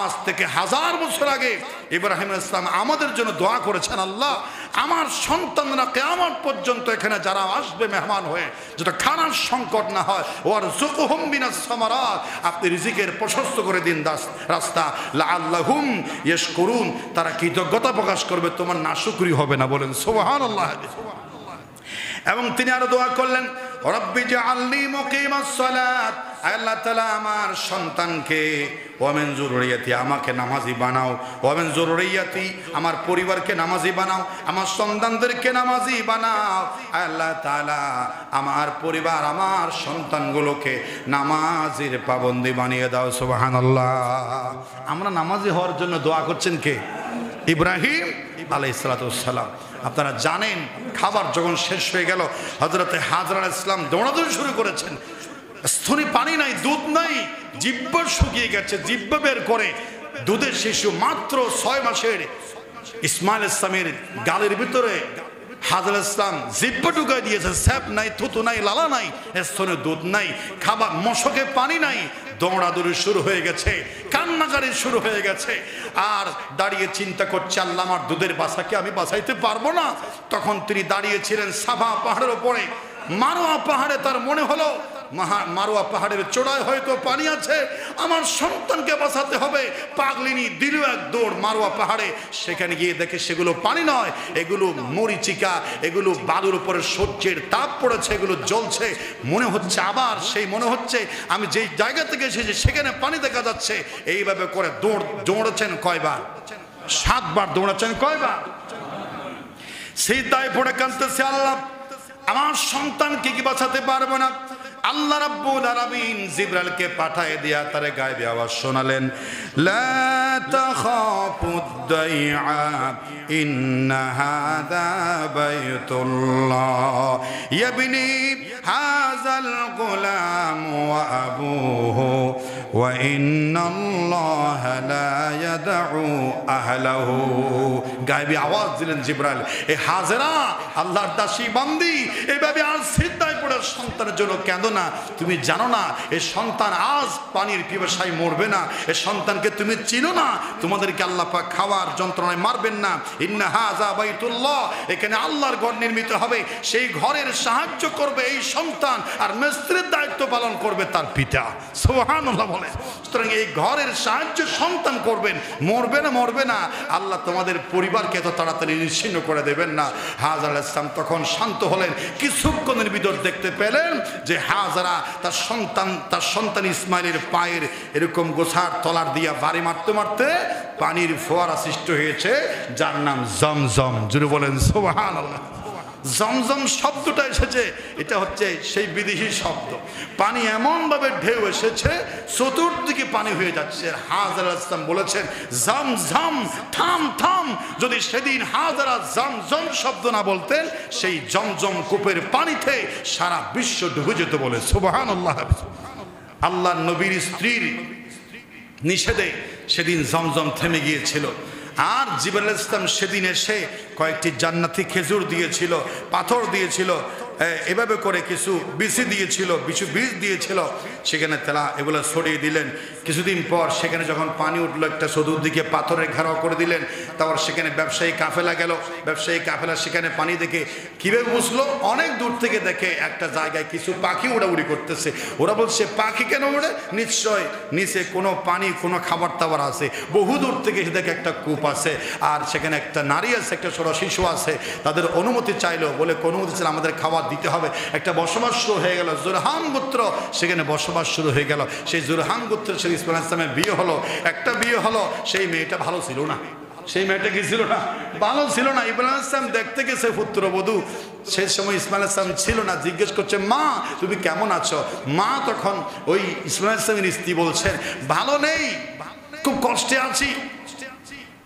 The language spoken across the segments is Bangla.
আজ থেকে 1000 বছর আগে ইব্রাহিম আলাইহিস সালাম আমাদের জন্য দোয়া করেছেন, আল্লাহ আমার সন্তানরা কিয়ামত পর্যন্ত এখানে যারা আসবে মেহমান হয়ে, যেটা খানার সংকট না হয়, ওয়ারযুকহুম মিনাস সামারাত, আপনি রিজিকের প্রশস্ত করে দিন রাস্তা, লাআল্লাহুম ইয়াশকুরুন, তারা কৃতজ্ঞতা প্রকাশ করবে, তোমার নাশুকরি হবে না। বলেন সুবহানাল্লাহ। এবং তিনি আরো দোয়া করলেন, রব্বি জাআলনি মুকিমাস সালাত, আল্লাহ তাআলা আমার সন্তানকে, ওয়া মিন যুররিয়াতি, আমাকে নামাজি বানাও, ওয়া মিন যুররিয়াতি, আমার পরিবারকে নামাজি বানাও, আমার সন্তানদেরকে নামাজি বানাও, আল্লাহ তাআলা আমার পরিবার আমার সন্তানগুলোকে নামাজের পাবন্দি বানিয়ে দাও। সুবহানাল্লাহ। আমরা নামাজি হওয়ার জন্য দোয়া করছেন কে? ইব্রাহিম আলাইহিস সালাম। আপনারা জানেন, খাবার যখন শেষ হয়ে গেল, হযরতে হাজরা আলাইহিস সালাম দৌড়াদৌড়ি শুরু করেছেন। স্তনে পানি নাই, দুধ নাই, জিহ্বা শুকিয়ে গেছে, জিহ্বা বের করে দুধের শিশু মাত্র 6 মাসের ইসমাইল ইসলামের গালের ভিতরে হাজরা ইসলাম জিহ্বা ঢুকাই দিয়েছে। স্যাপ নাই, থুতু নাই, লালা নাই, স্তনে দুধ নাই, খাবার মশকে পানি নাই, দৌড়াদৌড়ি শুরু হয়ে গেছে, কান্নাকারি শুরু হয়ে গেছে। আর দাঁড়িয়ে চিন্তা করছে, আল্লাহ আমার দুধের বাসাকে আমি বাঁচাইতে পারবো না। তখন তিনি দাঁড়িয়েছিলেন সাফা পাহাড়ের উপরে। মারোয়া পাহাড়ে তার মনে হলো মারোয়া পাহাড়ের চূড়ায় হয়তো পানি আছে, আমার সন্তানকে বাঁচাতে হবে। পাগলিনী দিল এক দৌড় মারোয়া পাহাড়ে, সেখানে গিয়ে দেখে সেগুলো পানি নয়, এগুলো মরিচিকা, এগুলো বালুর উপরে সূর্যের তাপ পড়েছে, এগুলো জ্বলছে। মনে হচ্ছে আবার সেই মনে হচ্ছে আমি যেই জায়গা থেকে এসেছি সেখানে পানি দেখা যাচ্ছে। এইভাবে করে দৌড়েছেন কয়বার? 7 বার দৌড়াচ্ছেন। কয়বার? সিজদায় পড়ে কাঁদতেছে, আল্লাহ আমার সন্তানকে কি বাঁচাতে পারবো না? আল্লাহ রাব্বুল আলামিন জিবরাইলকে পাঠিয়ে দিয়া তারে গায়েবী আওয়াজ শোনালেন, লা তাখাফুদ দাইআ ইন্না হাযা বাইতুল্লাহ ইয়াবনি হাযাল গুলাম ওয়া আবুহু ওয়া ইন্নাল্লাহা লা ইয়াদউ আহলাহু। গায়েবী আওয়াজ দিলেন জিবরাইল, এ হাজেরা আল্লাহর দাসী বান্দি, এইভাবে আর সিজদায় পড়ে সন্তানের জন্য কেঁদো না। তুমি জানো না এই সন্তান আজ পানির পিপাসায় মরবে না, এই সন্তানকে তুমি চিনো না, তোমাদেরকে আল্লাহ পাক খাওয়ার যন্ত্রণায় মারবেন না। ইন্না হাযা বাইতুল্লাহ, এখানে আল্লাহর ঘর নির্মিত হবে, সেই ঘরের সাহায্য করবে এই সন্তান, আর মিস্ত্রির দায়িত্ব পালন করবে তার পিতা। সুবহানাল্লাহ বলে। সুতরাং এই ঘরের সাহায্য সন্তান করবেন, মরবে না। আল্লাহ তোমাদের পরিবারকে এত তাড়াতাড়ি নিশ্চিহ্ন করে দেবেন না। হাজরা আলাইহিস সালাম তখন শান্ত হলেন। কিছুক্ষণের ভিতর দেখতে পেলেন যে হাজরা তার সন্তান ইসমাইলের পায়ের এরকম গোছার তলার দিয়া বাড়ি মারতে মারতে পানির ফোয়ারা সৃষ্টি হয়েছে, যার নাম জমজম। জুড়ে বলেন সুবহানাল্লাহ। জমজম শব্দটা এসেছে, এটা হচ্ছে সেই বিদেশি শব্দ। পানি এমনভাবে ঢেউ এসেছে, চতুর্দিকে পানি হয়ে যাচ্ছে। হাজরা আলাইহিস সালাম বলেছেন, জমজম, থাম থাম। যদি সেদিন হাজরা জমজম শব্দ না বলতেন, সেই জমজম কূপের পানিতে সারা বিশ্ব ডুবে যেত। বলে সুবহানাল্লাহ। আল্লাহ নবীর স্ত্রীর নিষেধে সেদিন জমজম থেমে গিয়েছিল। আর জিবরাইল আলাইহিস সালাম সেদিন এসে কয়েকটি জান্নাতি খেজুর দিয়েছিল, পাথর দিয়েছিল, এভাবে করে কিছু বিচি দিয়েছিল, বীজ দিয়েছিল। সেখানে তারা এগুলো ছড়িয়ে দিলেন। কিছুদিন পর সেখানে যখন পানি উঠলো, একটা চতুর্দিকে পাথরের ঘেরাও করে দিলেন। তারপর সেখানে ব্যবসায়ী কাফেলা গেল। ব্যবসায়ী কাফেলা সেখানে পানি দেখে কীভাবে বুঝলো? অনেক দূর থেকে দেখে একটা জায়গায় কিছু পাখি উড়াউড়ি করতেছে। ওরা বলছে, পাখি কেন উড়ে? নিশ্চয় নিচে কোনো পানি, কোনো খাবার টাবার আছে। বহু দূর থেকে এসে দেখে একটা কূপ আছে, আর সেখানে একটা নারী আছে, একটা ছোট শিশু আছে। তাদের অনুমতি চাইলো, বলে অনুমতি চাইলে আমাদের খাবার দিতে হবে। একটা বসবাস শুরু হয়ে গেল, জুরহাম গোত্র সেখানে বসবাস শুরু হয়ে গেল। সেই জুরহাম গোত্রের সাথে ইসমাইল আলাইহিস সালামের বিয়ে হলো। একটা বিয়ে হলো, সেই মেয়েটা ভালো ছিল না। সেই মেয়েটা কি ছিল না? ভালো ছিল না। ইব্রাহিম আলাইহিস সালাম দেখতে গেছে পুত্রবধূ, সেই সময় ইসমাইল আলাইহিস সালাম ছিল না। জিজ্ঞেস করছে, মা তুমি কেমন আছো? মা তখন ওই ইসমাইল আলাইহিস সালামের স্ত্রী বলছেন, ভালো নেই, খুব কষ্টে আছি।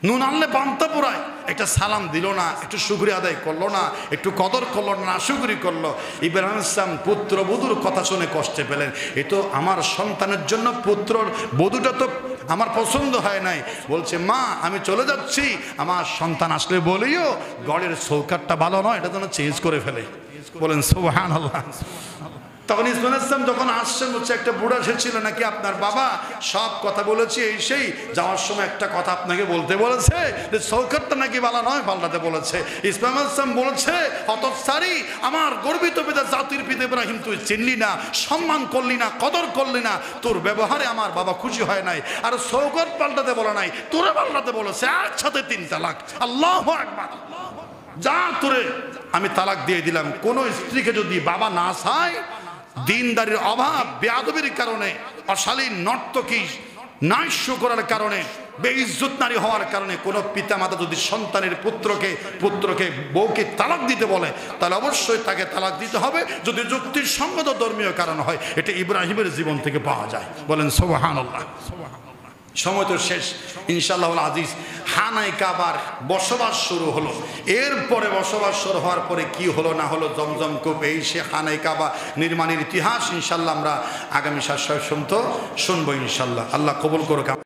নুন আনলে পান্তা পোড়ায়, একটা সালাম দিল না, একটু শুকরিয়া আদায় করলো না, একটু কদর করলো না, নাশুকরি করলো। ইব্রাহিম আলাইহিস সালাম পুত্রবধূর কথা শুনে কষ্টে পেলেন। এ তো আমার সন্তানের জন্য পুত্রর বধূটা তো আমার পছন্দ হয় নাই। বলছে, মা আমি চলে যাচ্ছি, আমার সন্তান আসলে বলিও গড়ের চৌকাটটা ভালো নয়, এটা যেন চেঞ্জ করে ফেলে। বলেন সুবহানাল্লাহ। তখন ইসমাইল ইসলাম যখন আসছেন বলছে একটা বুড়া এসেছিল নাকি আপনার বাবা, সব কথা বলেছি, এই সেই যাওয়ার সময় একটা কথা আপনাকে বলতে বলেছে যে সৌকতটা নাকি বালা নয়, পাল্টাতে বলেছে। ইসমাইল ইসলাম বলেছে হতচ্ছাড়ি, আমার গর্বিত পিতা জাতির পিতা ইব্রাহিম তুই চিনলি না, সম্মান করলি না, কদর করলি না, তোর ব্যবহারে আমার বাবা খুশি হয় নাই, আর সৌকত পাল্টাতে বলে নাই, তোরে পাল্টাতে বলেছে, একসাথে 3 তালাক। আল্লাহু আকবার। যা তোরে আমি তালাক দিয়ে দিলাম। কোন স্ত্রীকে যদি বাবা না চায়, দিনদারির অভাব, বেয়াদবির কারণে, অশালীন নর্তকী নাইস্য করার কারণে, বেইজ্জত নারী হওয়ার কারণে কোন পিতামাতা যদি সন্তানের পুত্রকে বউকে তালাক দিতে বলে, তাহলে অবশ্যই তাকে তালাক দিতে হবে, যদি যুক্তিসঙ্গত ধর্মীয় কারণ হয়। এটা ইব্রাহিমের জীবন থেকে পাওয়া যায়। বলেন সুবহানাল্লাহ। সময় তো শেষ, ইনশাআল্লাহ আজিজ। খানায়ে কাবার বসবাস শুরু হলো। এরপরে বসবাস শুরু হওয়ার পরে কি হলো না হলো, জমজম কূপ, এই সে খানায়ে কাবা নির্মাণের ইতিহাস ইনশাআল্লাহ আমরা আগামী 7 শুনবো ইনশাআল্লাহ। আল্লাহ কবুল করুক।